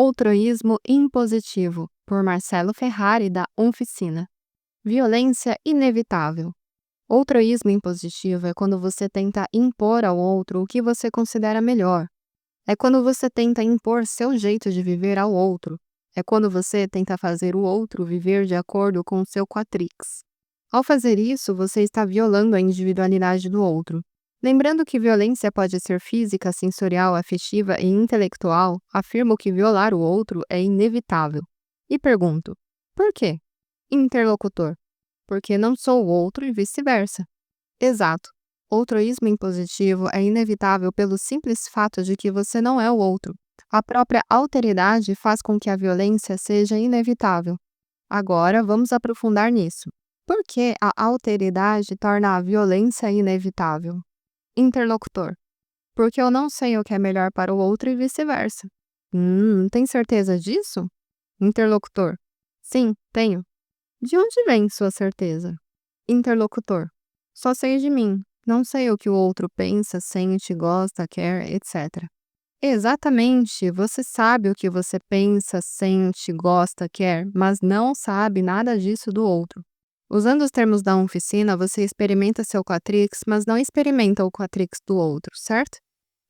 Outroísmo impositivo, por Marcelo Ferrari, da Oficina. Violência inevitável. Outroísmo impositivo é quando você tenta impor ao outro o que você considera melhor. É quando você tenta impor seu jeito de viver ao outro. É quando você tenta fazer o outro viver de acordo com o seu quatrix. Ao fazer isso, você está violando a individualidade do outro. Lembrando que violência pode ser física, sensorial, afetiva e intelectual, afirmo que violar o outro é inevitável. E pergunto, por quê? Interlocutor, porque não sou o outro e vice-versa. Exato. Outroísmo impositivo é inevitável pelo simples fato de que você não é o outro. A própria alteridade faz com que a violência seja inevitável. Agora, vamos aprofundar nisso. Por que a alteridade torna a violência inevitável? Interlocutor, porque eu não sei o que é melhor para o outro e vice-versa. Tem certeza disso? Interlocutor, sim, tenho. De onde vem sua certeza? Interlocutor, só sei de mim, não sei o que o outro pensa, sente, gosta, quer, etc. Exatamente, você sabe o que você pensa, sente, gosta, quer, mas não sabe nada disso do outro. Usando os termos da oficina, você experimenta seu quatrix, mas não experimenta o quatrix do outro, certo?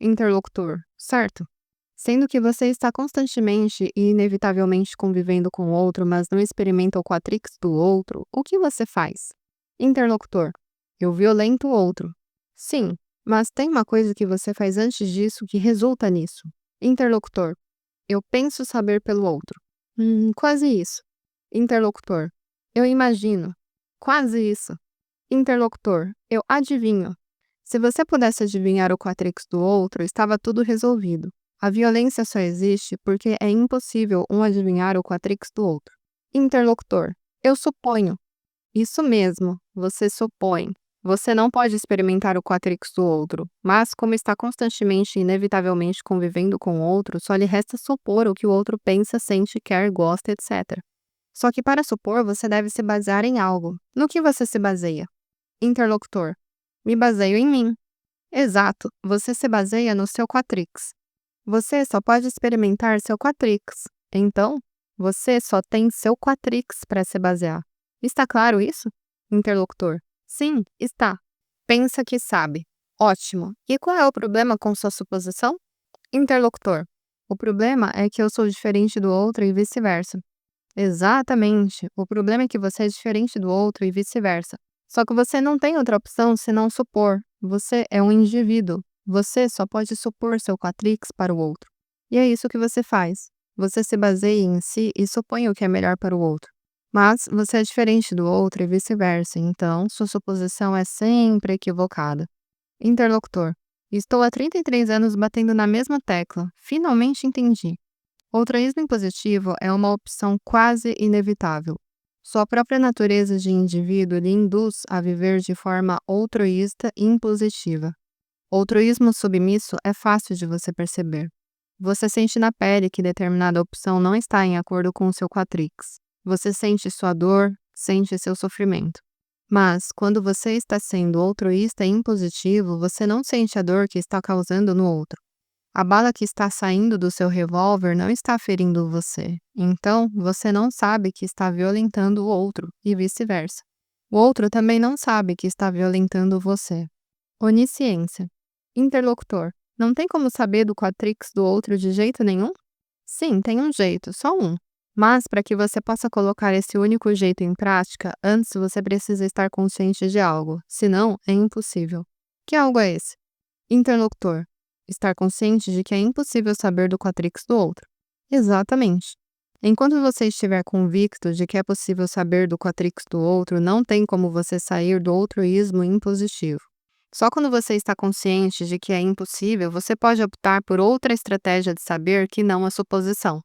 Interlocutor, certo. Sendo que você está constantemente e inevitavelmente convivendo com o outro, mas não experimenta o quatrix do outro, o que você faz? Interlocutor, eu violento o outro. Sim, mas tem uma coisa que você faz antes disso que resulta nisso. Interlocutor, eu penso saber pelo outro. Quase isso. Interlocutor, eu imagino. Quase isso. Interlocutor, eu adivinho. Se você pudesse adivinhar o quatrix do outro, estava tudo resolvido. A violência só existe porque é impossível um adivinhar o quatrix do outro. Interlocutor, eu suponho. Isso mesmo, você supõe. Você não pode experimentar o quatrix do outro, mas como está constantemente e inevitavelmente convivendo com o outro, só lhe resta supor o que o outro pensa, sente, quer, gosta, etc. Só que para supor, você deve se basear em algo. No que você se baseia? Interlocutor, me baseio em mim. Exato, você se baseia no seu quatrix. Você só pode experimentar seu quatrix. Então, você só tem seu quatrix para se basear. Está claro isso? Interlocutor, sim, está. Pensa que sabe. Ótimo. E qual é o problema com sua suposição? Interlocutor, o problema é que eu sou diferente do outro e vice-versa. Exatamente. O problema é que você é diferente do outro e vice-versa. Só que você não tem outra opção senão supor. Você é um indivíduo. Você só pode supor seu quatrix para o outro. E é isso que você faz. Você se baseia em si e supõe o que é melhor para o outro. Mas você é diferente do outro e vice-versa, então sua suposição é sempre equivocada. Interlocutor, estou há 33 anos batendo na mesma tecla. Finalmente entendi. Outroísmo impositivo é uma opção quase inevitável. Sua própria natureza de indivíduo lhe induz a viver de forma outroísta e impositiva. Outroísmo submisso é fácil de você perceber. Você sente na pele que determinada opção não está em acordo com o seu quatrix. Você sente sua dor, sente seu sofrimento. Mas, quando você está sendo outroísta e impositivo, você não sente a dor que está causando no outro. A bala que está saindo do seu revólver não está ferindo você. Então, você não sabe que está violentando o outro, e vice-versa. O outro também não sabe que está violentando você. Onisciência. Interlocutor. Não tem como saber do quatrix do outro de jeito nenhum? Sim, tem um jeito, só um. Mas, para que você possa colocar esse único jeito em prática, antes você precisa estar consciente de algo. Senão, é impossível. Que algo é esse? Interlocutor. Estar consciente de que é impossível saber do quatrix do outro. Exatamente. Enquanto você estiver convicto de que é possível saber do quatrix do outro, não tem como você sair do outroísmo impositivo. Só quando você está consciente de que é impossível, você pode optar por outra estratégia de saber que não a suposição.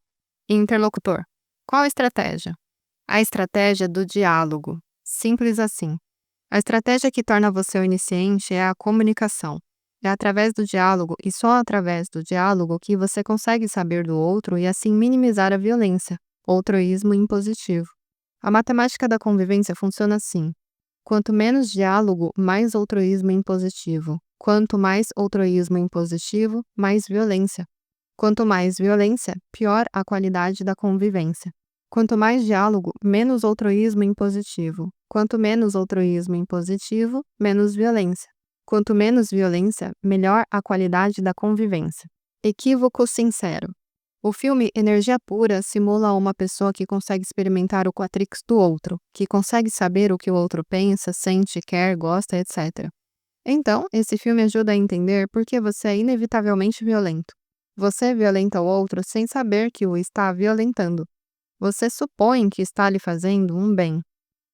Interlocutor. Qual estratégia? A estratégia do diálogo. Simples assim. A estratégia que torna você onisciente é a comunicação. É através do diálogo e só através do diálogo que você consegue saber do outro e assim minimizar a violência, outroísmo impositivo. A matemática da convivência funciona assim. Quanto menos diálogo, mais outroísmo impositivo. Quanto mais outroísmo impositivo, mais violência. Quanto mais violência, pior a qualidade da convivência. Quanto mais diálogo, menos altruísmo impositivo. Quanto menos altruísmo impositivo, menos violência. Quanto menos violência, melhor a qualidade da convivência. Equívoco sincero. O filme Energia Pura simula uma pessoa que consegue experimentar o quatrix do outro, que consegue saber o que o outro pensa, sente, quer, gosta, etc. Então, esse filme ajuda a entender por que você é inevitavelmente violento. Você violenta o outro sem saber que o está violentando. Você supõe que está lhe fazendo um bem.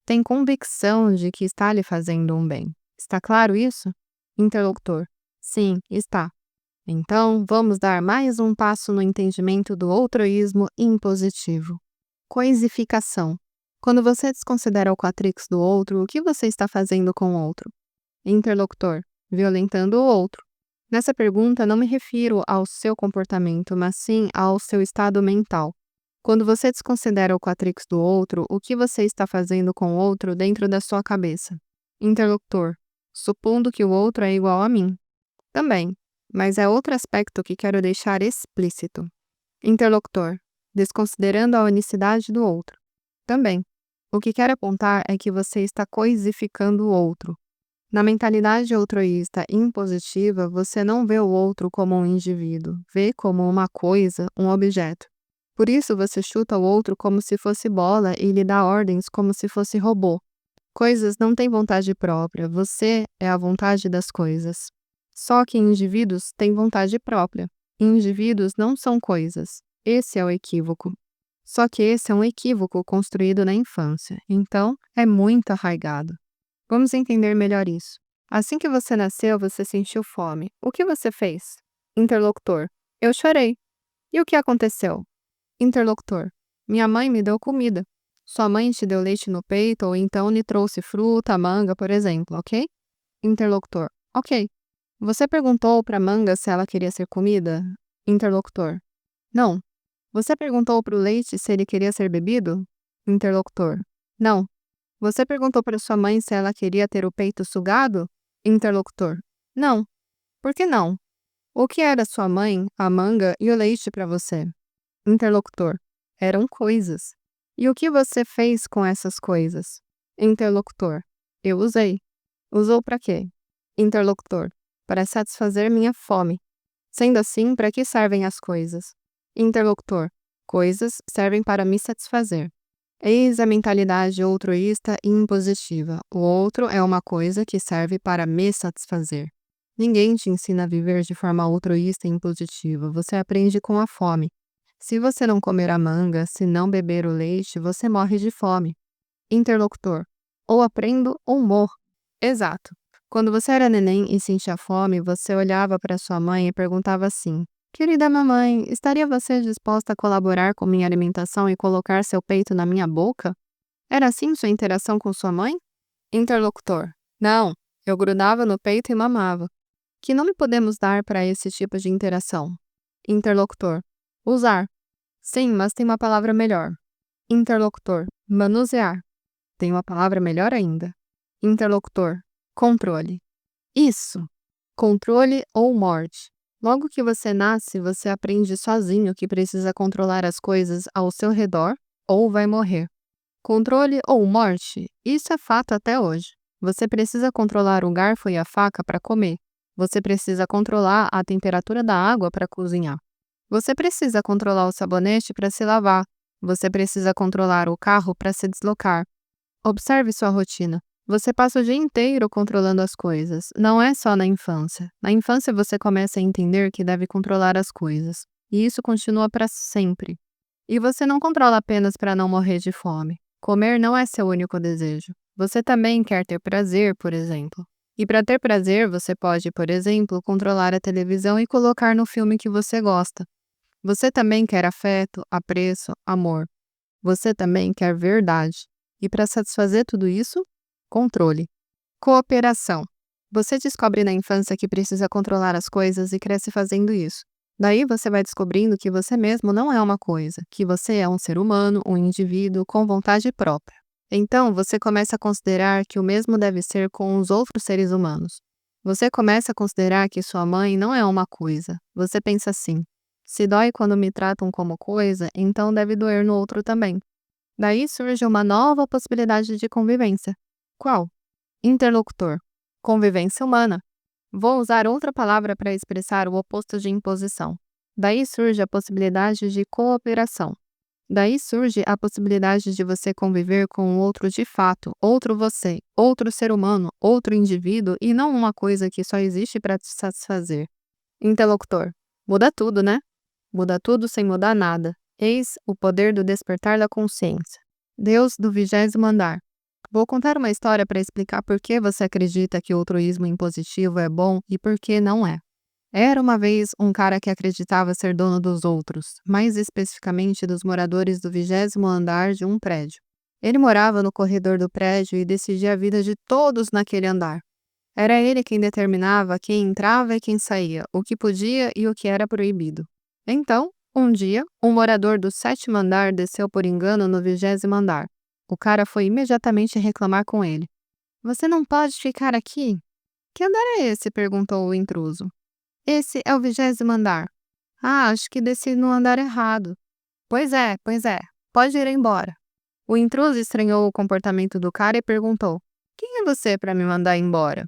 Tem convicção de que está lhe fazendo um bem. Está claro isso? Interlocutor. Sim, está. Então, vamos dar mais um passo no entendimento do altruísmo impositivo. Coisificação. Quando você desconsidera o quatrix do outro, o que você está fazendo com o outro? Interlocutor. Violentando o outro. Nessa pergunta, não me refiro ao seu comportamento, mas sim ao seu estado mental. Quando você desconsidera o quatrix do outro, o que você está fazendo com o outro dentro da sua cabeça? Interlocutor. Supondo que o outro é igual a mim. Também, mas é outro aspecto que quero deixar explícito. Interlocutor. Desconsiderando a unicidade do outro. Também. O que quero apontar é que você está coisificando o outro. Na mentalidade altruísta impositiva, você não vê o outro como um indivíduo, vê como uma coisa, um objeto. Por isso você chuta o outro como se fosse bola e lhe dá ordens como se fosse robô. Coisas não têm vontade própria, você é a vontade das coisas. Só que indivíduos têm vontade própria. Indivíduos não são coisas. Esse é o equívoco. Só que esse é um equívoco construído na infância, então é muito arraigado. Vamos entender melhor isso. Assim que você nasceu, você sentiu fome. O que você fez? Interlocutor. Eu chorei. E o que aconteceu? Interlocutor. Minha mãe me deu comida. Sua mãe te deu leite no peito ou então lhe trouxe fruta, manga, por exemplo, ok? Interlocutor. Ok. Você perguntou para a manga se ela queria ser comida? Interlocutor. Não. Você perguntou para o leite se ele queria ser bebido? Interlocutor. Não. Você perguntou para sua mãe se ela queria ter o peito sugado? Interlocutor. Não. Por que não? O que era sua mãe, a manga e o leite para você? Interlocutor. Eram coisas. E o que você fez com essas coisas? Interlocutor. Eu usei. Usou para quê? Interlocutor. Para satisfazer minha fome. Sendo assim, para que servem as coisas? Interlocutor. Coisas servem para me satisfazer. Eis a mentalidade altruísta e impositiva. O outro é uma coisa que serve para me satisfazer. Ninguém te ensina a viver de forma altruísta e impositiva. Você aprende com a fome. Se você não comer a manga, se não beber o leite, você morre de fome. Interlocutor. Ou aprendo ou morro. Exato. Quando você era neném e sentia fome, você olhava para sua mãe e perguntava assim: Querida mamãe, estaria você disposta a colaborar com minha alimentação e colocar seu peito na minha boca? Era assim sua interação com sua mãe? Interlocutor. Não, eu grudava no peito e mamava. Que nome podemos dar para esse tipo de interação? Interlocutor. Usar. Sim, mas tem uma palavra melhor. Interlocutor. Manusear. Tem uma palavra melhor ainda. Interlocutor. Controle. Isso. Controle ou morte. Logo que você nasce, você aprende sozinho que precisa controlar as coisas ao seu redor ou vai morrer. Controle ou morte, isso é fato até hoje. Você precisa controlar o garfo e a faca para comer. Você precisa controlar a temperatura da água para cozinhar. Você precisa controlar o sabonete para se lavar. Você precisa controlar o carro para se deslocar. Observe sua rotina. Você passa o dia inteiro controlando as coisas. Não é só na infância. Na infância você começa a entender que deve controlar as coisas. E isso continua para sempre. E você não controla apenas para não morrer de fome. Comer não é seu único desejo. Você também quer ter prazer, por exemplo. E para ter prazer, você pode, por exemplo, controlar a televisão e colocar no filme que você gosta. Você também quer afeto, apreço, amor. Você também quer verdade. E para satisfazer tudo isso, controle. Cooperação. Você descobre na infância que precisa controlar as coisas e cresce fazendo isso. Daí você vai descobrindo que você mesmo não é uma coisa, que você é um ser humano, um indivíduo com vontade própria. Então você começa a considerar que o mesmo deve ser com os outros seres humanos. Você começa a considerar que sua mãe não é uma coisa. Você pensa assim: Se dói quando me tratam como coisa, então deve doer no outro também. Daí surge uma nova possibilidade de convivência. Qual? Interlocutor. Convivência humana. Vou usar outra palavra para expressar o oposto de imposição. Daí surge a possibilidade de cooperação. Daí surge a possibilidade de você conviver com o outro de fato, outro você, outro ser humano, outro indivíduo e não uma coisa que só existe para te satisfazer. Interlocutor. Muda tudo, né? Muda tudo sem mudar nada. Eis o poder do despertar da consciência. Deus do 20º andar. Vou contar uma história para explicar por que você acredita que o altruísmo impositivo é bom e por que não é. Era uma vez um cara que acreditava ser dono dos outros, mais especificamente dos moradores do 20º andar de um prédio. Ele morava no corredor do prédio e decidia a vida de todos naquele andar. Era ele quem determinava quem entrava e quem saía, o que podia e o que era proibido. Então, um dia, um morador do 7º andar desceu por engano no 20º andar. O cara foi imediatamente reclamar com ele. "Você não pode ficar aqui?" "Que andar é esse?" perguntou o intruso. "Esse é o 20º andar." "Ah, acho que desci no andar errado." Pois é. Pode ir embora." O intruso estranhou o comportamento do cara e perguntou: "Quem é você para me mandar embora?"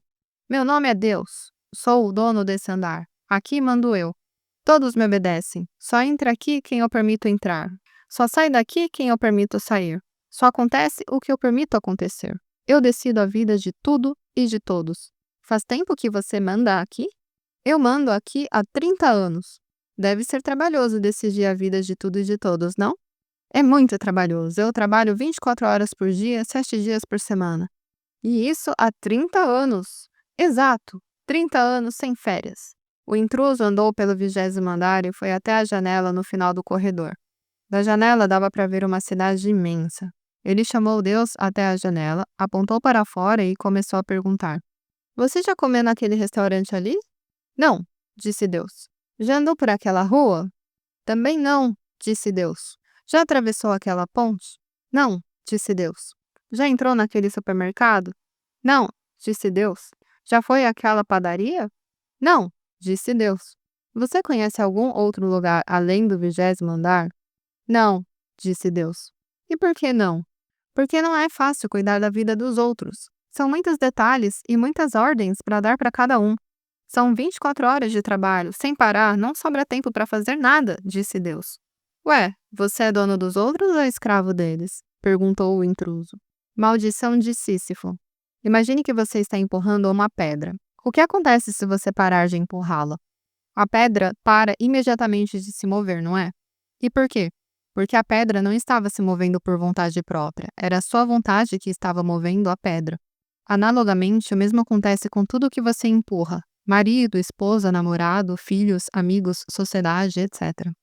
"Meu nome é Deus. Sou o dono desse andar. Aqui mando eu. Todos me obedecem. Só entra aqui quem eu permito entrar. Só sai daqui quem eu permito sair. Só acontece o que eu permito acontecer. Eu decido a vida de tudo e de todos. Faz tempo que você manda aqui?" "Eu mando aqui há 30 anos. Deve ser trabalhoso decidir a vida de tudo e de todos, não?" "É muito trabalhoso. Eu trabalho 24 horas por dia, 7 dias por semana." "E isso há 30 anos." "Exato, 30 anos sem férias." O intruso andou pelo 20º andar e foi até a janela no final do corredor. Da janela dava para ver uma cidade imensa. Ele chamou Deus até a janela, apontou para fora e começou a perguntar: "Você já comeu naquele restaurante ali?" "Não", disse Deus. "Já andou por aquela rua?" "Também não", disse Deus. "Já atravessou aquela ponte?" "Não", disse Deus. "Já entrou naquele supermercado?" "Não", disse Deus. "Já foi àquela padaria?" "Não", disse Deus. "Você conhece algum outro lugar além do 20º andar?" "Não", disse Deus. "E por que não?" "Porque não é fácil cuidar da vida dos outros. São muitos detalhes e muitas ordens para dar para cada um. São 24 horas de trabalho, sem parar, não sobra tempo para fazer nada", disse Deus. "Ué, você é dono dos outros ou é escravo deles?" perguntou o intruso. Maldição de Sísifo. Imagine que você está empurrando uma pedra. O que acontece se você parar de empurrá-la? A pedra para imediatamente de se mover, não é? E por quê? Porque a pedra não estava se movendo por vontade própria, era a sua vontade que estava movendo a pedra. Analogamente, o mesmo acontece com tudo que você empurra: marido, esposa, namorado, filhos, amigos, sociedade, etc.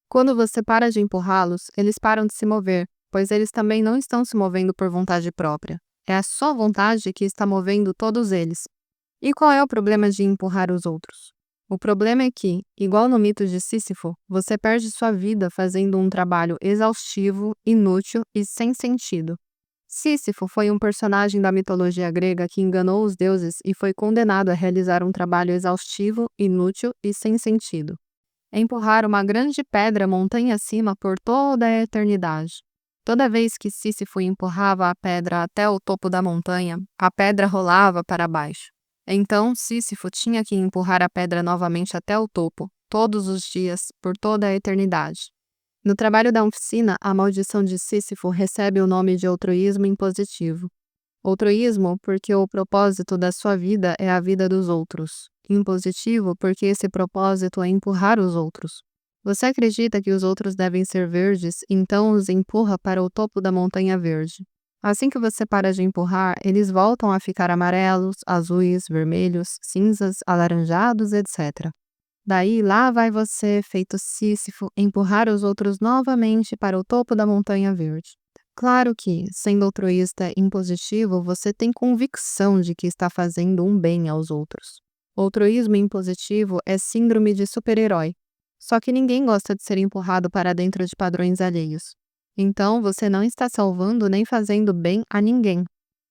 Quando você para de empurrá-los, eles param de se mover, pois eles também não estão se movendo por vontade própria. É a sua vontade que está movendo todos eles. E qual é o problema de empurrar os outros? O problema é que, igual no mito de Sísifo, você perde sua vida fazendo um trabalho exaustivo, inútil e sem sentido. Sísifo foi um personagem da mitologia grega que enganou os deuses e foi condenado a realizar um trabalho exaustivo, inútil e sem sentido. Empurrar uma grande pedra montanha acima por toda a eternidade. Toda vez que Sísifo empurrava a pedra até o topo da montanha, a pedra rolava para baixo. Então Sísifo tinha que empurrar a pedra novamente até o topo, todos os dias, por toda a eternidade. No trabalho da oficina, a maldição de Sísifo recebe o nome de altruísmo impositivo. Altruísmo porque o propósito da sua vida é a vida dos outros. Impositivo porque esse propósito é empurrar os outros. Você acredita que os outros devem ser verdes, então os empurra para o topo da montanha verde. Assim que você para de empurrar, eles voltam a ficar amarelos, azuis, vermelhos, cinzas, alaranjados, etc. Daí lá vai você, feito Sísifo, empurrar os outros novamente para o topo da montanha verde. Claro que, sendo altruísta impositivo, você tem convicção de que está fazendo um bem aos outros. O altruísmo impositivo é síndrome de super-herói. Só que ninguém gosta de ser empurrado para dentro de padrões alheios. Então, você não está salvando nem fazendo bem a ninguém.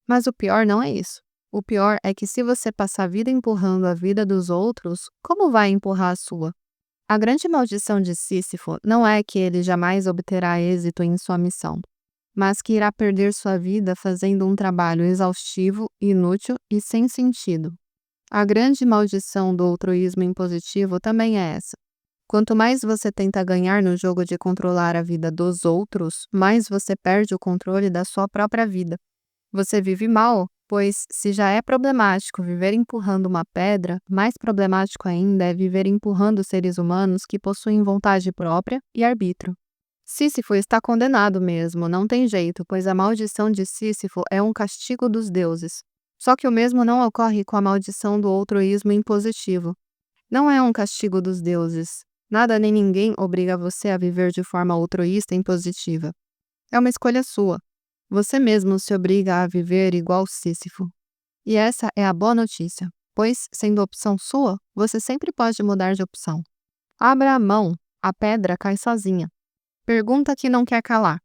Mas o pior não é isso. O pior é que se você passar a vida empurrando a vida dos outros, como vai empurrar a sua? A grande maldição de Sísifo não é que ele jamais obterá êxito em sua missão, mas que irá perder sua vida fazendo um trabalho exaustivo, inútil e sem sentido. A grande maldição do altruísmo impositivo também é essa. Quanto mais você tenta ganhar no jogo de controlar a vida dos outros, mais você perde o controle da sua própria vida. Você vive mal, pois se já é problemático viver empurrando uma pedra, mais problemático ainda é viver empurrando seres humanos que possuem vontade própria e arbítrio. Sísifo está condenado mesmo, não tem jeito, pois a maldição de Sísifo é um castigo dos deuses. Só que o mesmo não ocorre com a maldição do altruísmo impositivo. Não é um castigo dos deuses. Nada nem ninguém obriga você a viver de forma altruísta e impositiva. É uma escolha sua. Você mesmo se obriga a viver igual Sísifo. E essa é a boa notícia, pois, sendo opção sua, você sempre pode mudar de opção. Abra a mão, a pedra cai sozinha. Pergunta que não quer calar.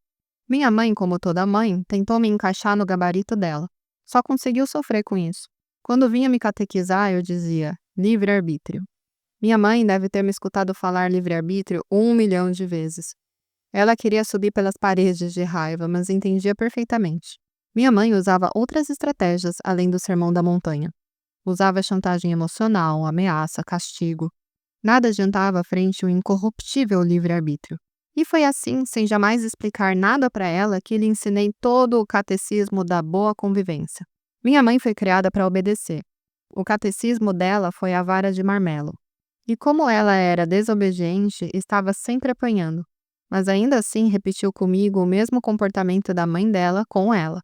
Minha mãe, como toda mãe, tentou me encaixar no gabarito dela. Só conseguiu sofrer com isso. Quando vinha me catequizar, eu dizia, livre-arbítrio. Minha mãe deve ter me escutado falar livre-arbítrio 1 milhão de vezes. Ela queria subir pelas paredes de raiva, mas entendia perfeitamente. Minha mãe usava outras estratégias além do sermão da montanha. Usava chantagem emocional, ameaça, castigo. Nada adiantava frente ao incorruptível livre-arbítrio. E foi assim, sem jamais explicar nada para ela, que lhe ensinei todo o catecismo da boa convivência. Minha mãe foi criada para obedecer. O catecismo dela foi a vara de marmelo. E como ela era desobediente, estava sempre apanhando. Mas ainda assim repetiu comigo o mesmo comportamento da mãe dela com ela.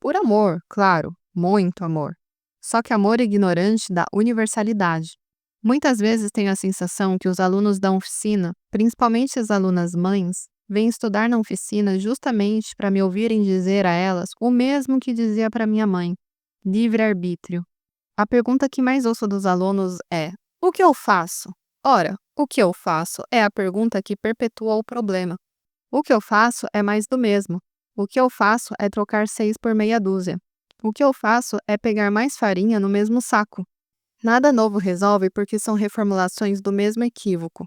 Por amor, claro, muito amor. Só que amor ignorante da universalidade. Muitas vezes tenho a sensação que os alunos da oficina, principalmente as alunas mães, vêm estudar na oficina justamente para me ouvirem dizer a elas o mesmo que dizia para minha mãe: livre-arbítrio. A pergunta que mais ouço dos alunos é: o que eu faço? Ora, o que eu faço é a pergunta que perpetua o problema. O que eu faço é mais do mesmo. O que eu faço é trocar 6 por meia dúzia. O que eu faço é pegar mais farinha no mesmo saco. Nada novo resolve porque são reformulações do mesmo equívoco.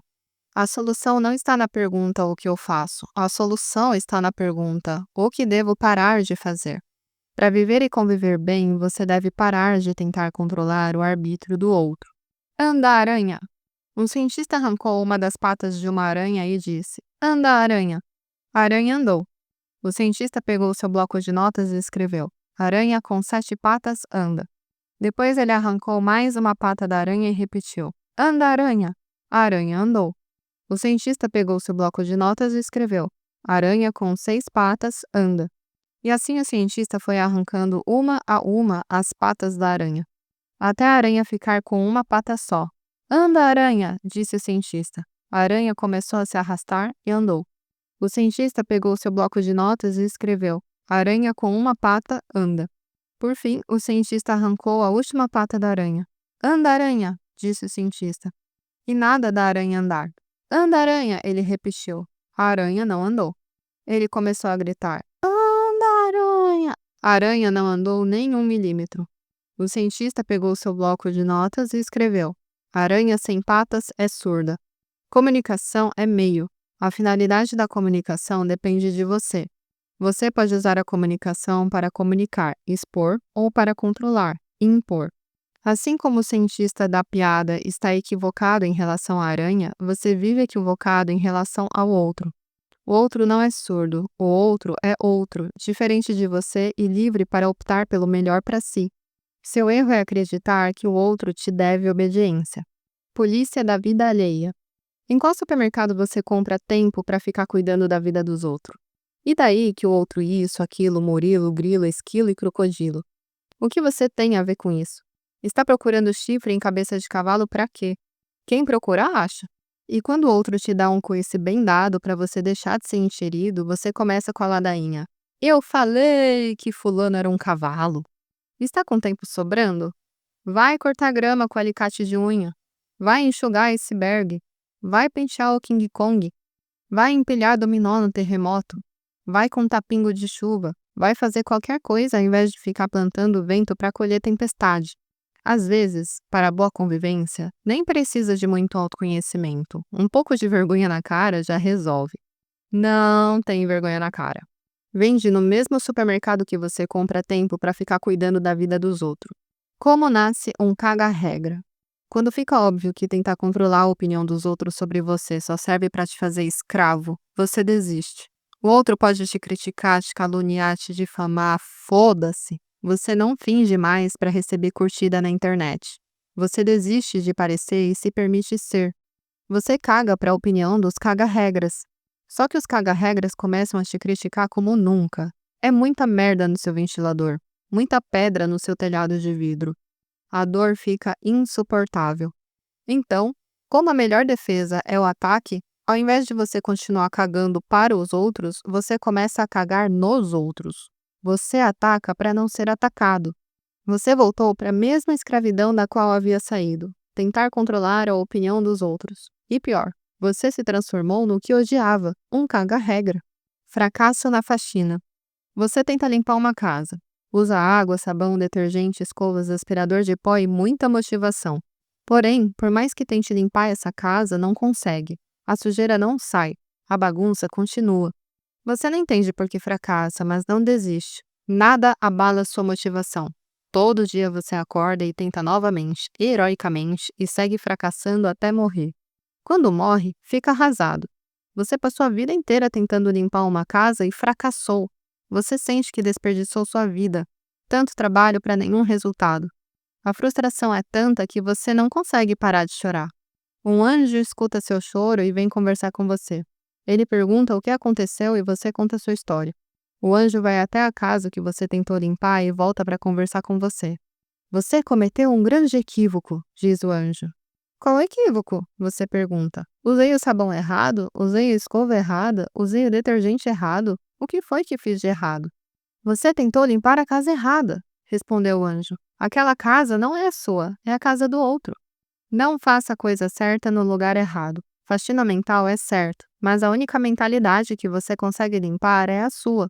A solução não está na pergunta o que eu faço. A solução está na pergunta o que devo parar de fazer. Para viver e conviver bem, você deve parar de tentar controlar o arbítrio do outro. Anda, aranha! Um cientista arrancou uma das patas de uma aranha e disse: Anda, aranha! A aranha andou. O cientista pegou seu bloco de notas e escreveu: Aranha com 7 patas anda. Depois ele arrancou mais uma pata da aranha e repetiu: Anda, aranha! A aranha andou. O cientista pegou seu bloco de notas e escreveu: Aranha com 6 patas anda. E assim o cientista foi arrancando uma a uma as patas da aranha, até a aranha ficar com uma pata só. Anda, aranha! Disse o cientista. A aranha começou a se arrastar e andou. O cientista pegou seu bloco de notas e escreveu: Aranha com uma pata anda. Por fim, o cientista arrancou a última pata da aranha. Anda, aranha! Disse o cientista. E nada da aranha andar. Anda, aranha! Ele repetiu. A aranha não andou. Ele começou a gritar: Anda, aranha! A aranha não andou nem 1 milímetro. O cientista pegou seu bloco de notas e escreveu: Aranha sem patas é surda. Comunicação é meio. A finalidade da comunicação depende de você. Você pode usar a comunicação para comunicar, expor ou para controlar, impor. Assim como o cientista da piada está equivocado em relação à aranha, você vive equivocado em relação ao outro. O outro não é surdo, o outro é outro, diferente de você e livre para optar pelo melhor para si. Seu erro é acreditar que o outro te deve obediência. Polícia da vida alheia. Em qual supermercado você compra tempo para ficar cuidando da vida dos outros? E daí que o outro isso, aquilo, murilo, grilo, esquilo e crocodilo? O que você tem a ver com isso? Está procurando chifre em cabeça de cavalo para quê? Quem procura, acha. E quando o outro te dá um coice bem dado para você deixar de ser enxerido, você começa com a ladainha. Eu falei que fulano era um cavalo. Está com tempo sobrando? Vai cortar grama com alicate de unha. Vai enxugar iceberg. Vai pentear o King Kong. Vai empilhar dominó no terremoto. Vai contar pingo de chuva. Vai fazer qualquer coisa ao invés de ficar plantando vento para colher tempestade. Às vezes, para a boa convivência, nem precisa de muito autoconhecimento. Um pouco de vergonha na cara já resolve. Não tem vergonha na cara. Vende no mesmo supermercado que você compra tempo para ficar cuidando da vida dos outros. Como nasce um caga-regra? Quando fica óbvio que tentar controlar a opinião dos outros sobre você só serve para te fazer escravo, você desiste. O outro pode te criticar, te caluniar, te difamar, foda-se. Você não finge mais para receber curtida na internet. Você desiste de parecer e se permite ser. Você caga para a opinião dos caga-regras. Só que os caga-regras começam a te criticar como nunca. É muita merda no seu ventilador, muita pedra no seu telhado de vidro. A dor fica insuportável. Então, como a melhor defesa é o ataque, ao invés de você continuar cagando para os outros, você começa a cagar nos outros. Você ataca para não ser atacado. Você voltou para a mesma escravidão da qual havia saído, tentar controlar a opinião dos outros. E pior, você se transformou no que odiava, um caga-regra. Fracasso na faxina. Você tenta limpar uma casa. Usa água, sabão, detergente, escovas, aspirador de pó e muita motivação. Porém, por mais que tente limpar essa casa, não consegue. A sujeira não sai. A bagunça continua. Você não entende por que fracassa, mas não desiste. Nada abala sua motivação. Todo dia você acorda e tenta novamente, heroicamente, e segue fracassando até morrer. Quando morre, fica arrasado. Você passou a vida inteira tentando limpar uma casa e fracassou. Você sente que desperdiçou sua vida. Tanto trabalho para nenhum resultado. A frustração é tanta que você não consegue parar de chorar. Um anjo escuta seu choro e vem conversar com você. Ele pergunta o que aconteceu e você conta sua história. O anjo vai até a casa que você tentou limpar e volta para conversar com você. Você cometeu um grande equívoco, diz o anjo. Qual equívoco? Você pergunta. Usei o sabão errado? Usei a escova errada? Usei o detergente errado? O que foi que fiz de errado? Você tentou limpar a casa errada, respondeu o anjo. Aquela casa não é a sua, é a casa do outro. Não faça a coisa certa no lugar errado. Faxina mental é certo, mas a única mentalidade que você consegue limpar é a sua.